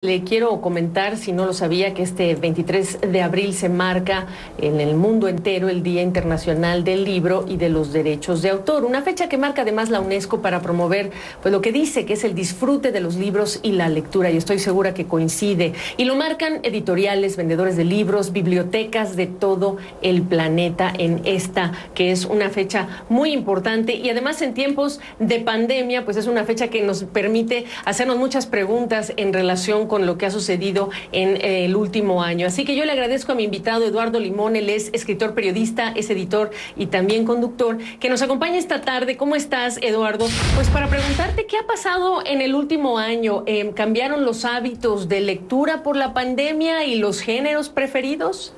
Le quiero comentar, si no lo sabía, que este 23 de abril se marca en el mundo entero el Día Internacional del Libro y de los Derechos de Autor, una fecha que marca además la UNESCO para promover pues lo que dice que es el disfrute de los libros y la lectura, y estoy segura que coincide. Y lo marcan editoriales, vendedores de libros, bibliotecas de todo el planeta en esta, que es una fecha muy importante, y además en tiempos de pandemia, pues es una fecha que nos permite hacernos muchas preguntas en relación con lo que ha sucedido en el último año. Así que yo le agradezco a mi invitado Eduardo Limón. Él es escritor, periodista, es editor y también conductor, que nos acompaña esta tarde. ¿Cómo estás, Eduardo? Pues para preguntarte qué ha pasado en el último año. ¿Cambiaron los hábitos de lectura por la pandemia y los géneros preferidos?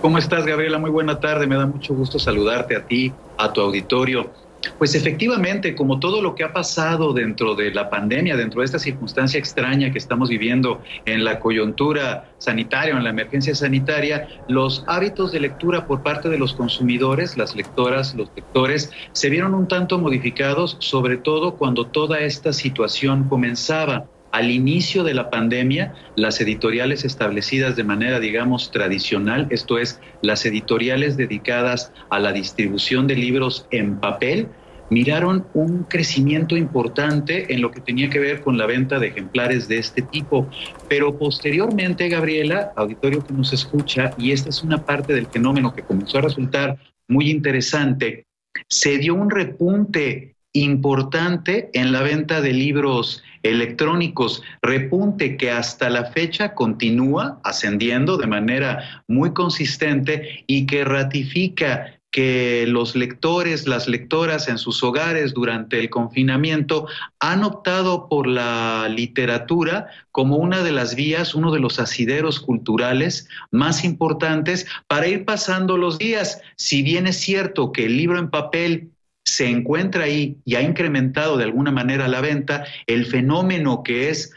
¿Cómo estás, Gabriela? Muy buena tarde. Me da mucho gusto saludarte a ti, a tu auditorio. Pues efectivamente, como todo lo que ha pasado dentro de la pandemia, dentro de esta circunstancia extraña que estamos viviendo en la coyuntura sanitaria o en la emergencia sanitaria, los hábitos de lectura por parte de los consumidores, las lectoras, los lectores, se vieron un tanto modificados, sobre todo cuando toda esta situación comenzaba. Al inicio de la pandemia, las editoriales establecidas de manera, digamos, tradicional, esto es, las editoriales dedicadas a la distribución de libros en papel, miraron un crecimiento importante en lo que tenía que ver con la venta de ejemplares de este tipo. Pero posteriormente, Gabriela, auditorio que nos escucha, y esta es una parte del fenómeno que comenzó a resultar muy interesante, se dio un repunte importante en la venta de libros electrónicos, repunte que hasta la fecha continúa ascendiendo de manera muy consistente y que ratifica que los lectores, las lectoras en sus hogares durante el confinamiento han optado por la literatura como una de las vías, uno de los asideros culturales más importantes para ir pasando los días. Si bien es cierto que el libro en papel se encuentra ahí y ha incrementado de alguna manera la venta, el fenómeno que es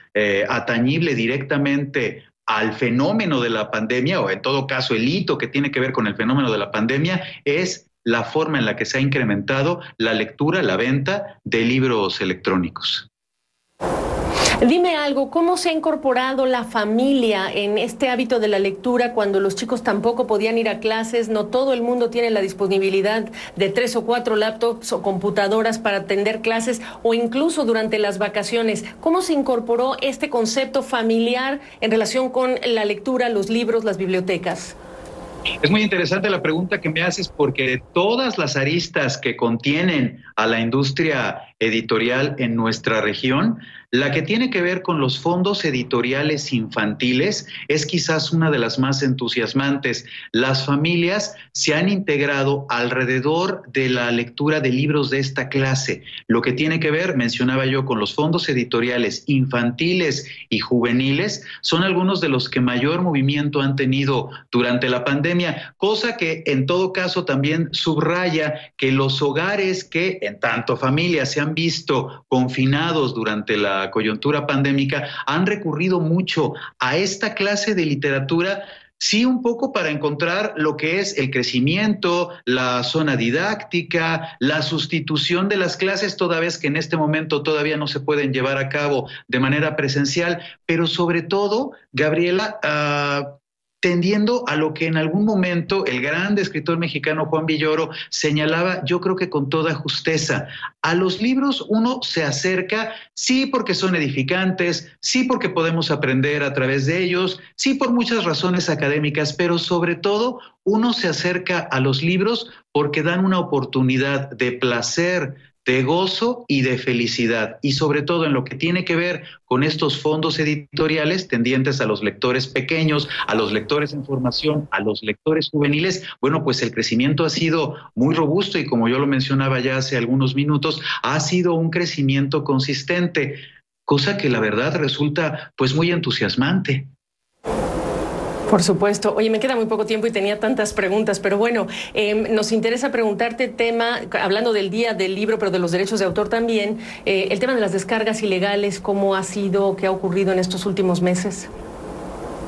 atañible directamente al fenómeno de la pandemia, o en todo caso el hito que tiene que ver con el fenómeno de la pandemia, es la forma en la que se ha incrementado la lectura, la venta de libros electrónicos. Dime algo, ¿cómo se ha incorporado la familia en este hábito de la lectura cuando los chicos tampoco podían ir a clases? No todo el mundo tiene la disponibilidad de 3 o 4 laptops o computadoras para atender clases, o incluso durante las vacaciones. ¿Cómo se incorporó este concepto familiar en relación con la lectura, los libros, las bibliotecas? Es muy interesante la pregunta que me haces, porque de todas las aristas que contienen a la industria editorial en nuestra región, la que tiene que ver con los fondos editoriales infantiles es quizás una de las más entusiasmantes. Las familias se han integrado alrededor de la lectura de libros de esta clase. Lo que tiene que ver, mencionaba yo, con los fondos editoriales infantiles y juveniles, son algunos de los que mayor movimiento han tenido durante la pandemia, cosa que en todo caso también subraya que los hogares que en tanto familias se han visto confinados durante la coyuntura pandémica han recurrido mucho a esta clase de literatura, sí, un poco para encontrar lo que es el crecimiento, la zona didáctica, la sustitución de las clases, toda vez que en este momento todavía no se pueden llevar a cabo de manera presencial, pero sobre todo, Gabriela, tendiendo a lo que en algún momento el gran escritor mexicano Juan Villoro señalaba, yo creo que con toda justeza: a los libros uno se acerca, sí porque son edificantes, sí porque podemos aprender a través de ellos, sí por muchas razones académicas, pero sobre todo uno se acerca a los libros porque dan una oportunidad de placer, de gozo y de felicidad, y sobre todo en lo que tiene que ver con estos fondos editoriales tendientes a los lectores pequeños, a los lectores en formación, a los lectores juveniles. Bueno, pues el crecimiento ha sido muy robusto y, como yo lo mencionaba ya hace algunos minutos, ha sido un crecimiento consistente, cosa que la verdad resulta pues muy entusiasmante. Por supuesto. Oye, me queda muy poco tiempo y tenía tantas preguntas, pero bueno, nos interesa preguntarte tema, hablando del Día del Libro, pero de los derechos de autor también, el tema de las descargas ilegales, ¿cómo ha sido, qué ha ocurrido en estos últimos meses?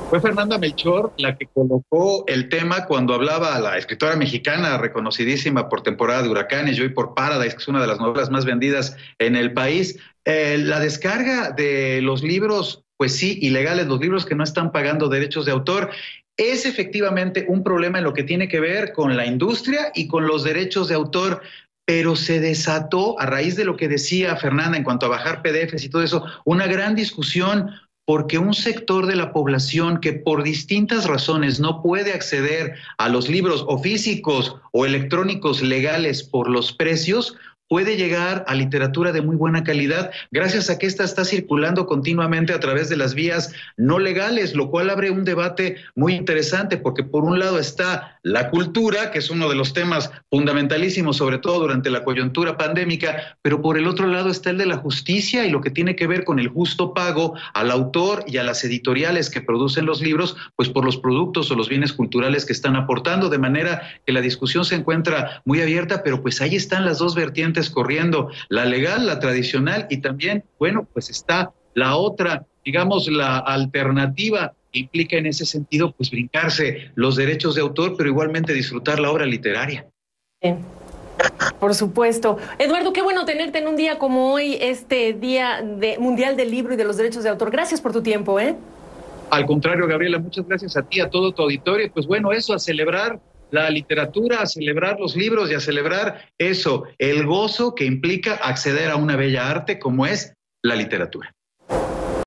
Fue Fernanda Melchor la que colocó el tema cuando hablaba a la escritora mexicana, reconocidísima por Temporada de Huracanes y hoy por Paradise, que es una de las novelas más vendidas en el país. La descarga de los libros pues sí, ilegales, los libros que no están pagando derechos de autor. Es efectivamente un problema en lo que tiene que ver con la industria y con los derechos de autor, pero se desató a raíz de lo que decía Fernanda en cuanto a bajar PDFs y todo eso, una gran discusión porque un sector de la población que por distintas razones no puede acceder a los libros o físicos o electrónicos legales por los precios, puede llegar a literatura de muy buena calidad gracias a que esta está circulando continuamente a través de las vías no legales, lo cual abre un debate muy interesante porque por un lado está la cultura, que es uno de los temas fundamentalísimos, sobre todo durante la coyuntura pandémica, pero por el otro lado está el de la justicia y lo que tiene que ver con el justo pago al autor y a las editoriales que producen los libros, pues por los productos o los bienes culturales que están aportando, de manera que la discusión se encuentra muy abierta, pero pues ahí están las dos vertientes corriendo, la legal, la tradicional y también, bueno, pues está la otra, digamos, la alternativa que implica en ese sentido, pues brincarse los derechos de autor, pero igualmente disfrutar la obra literaria. Bien. Por supuesto. Eduardo, qué bueno tenerte en un día como hoy, este Día Mundial del Libro y de los Derechos de Autor. Gracias por tu tiempo, ¿eh? Al contrario, Gabriela, muchas gracias a ti, a todo tu auditorio. Pues bueno, eso, a celebrar la literatura, a celebrar los libros y a celebrar eso, el gozo que implica acceder a una bella arte como es la literatura.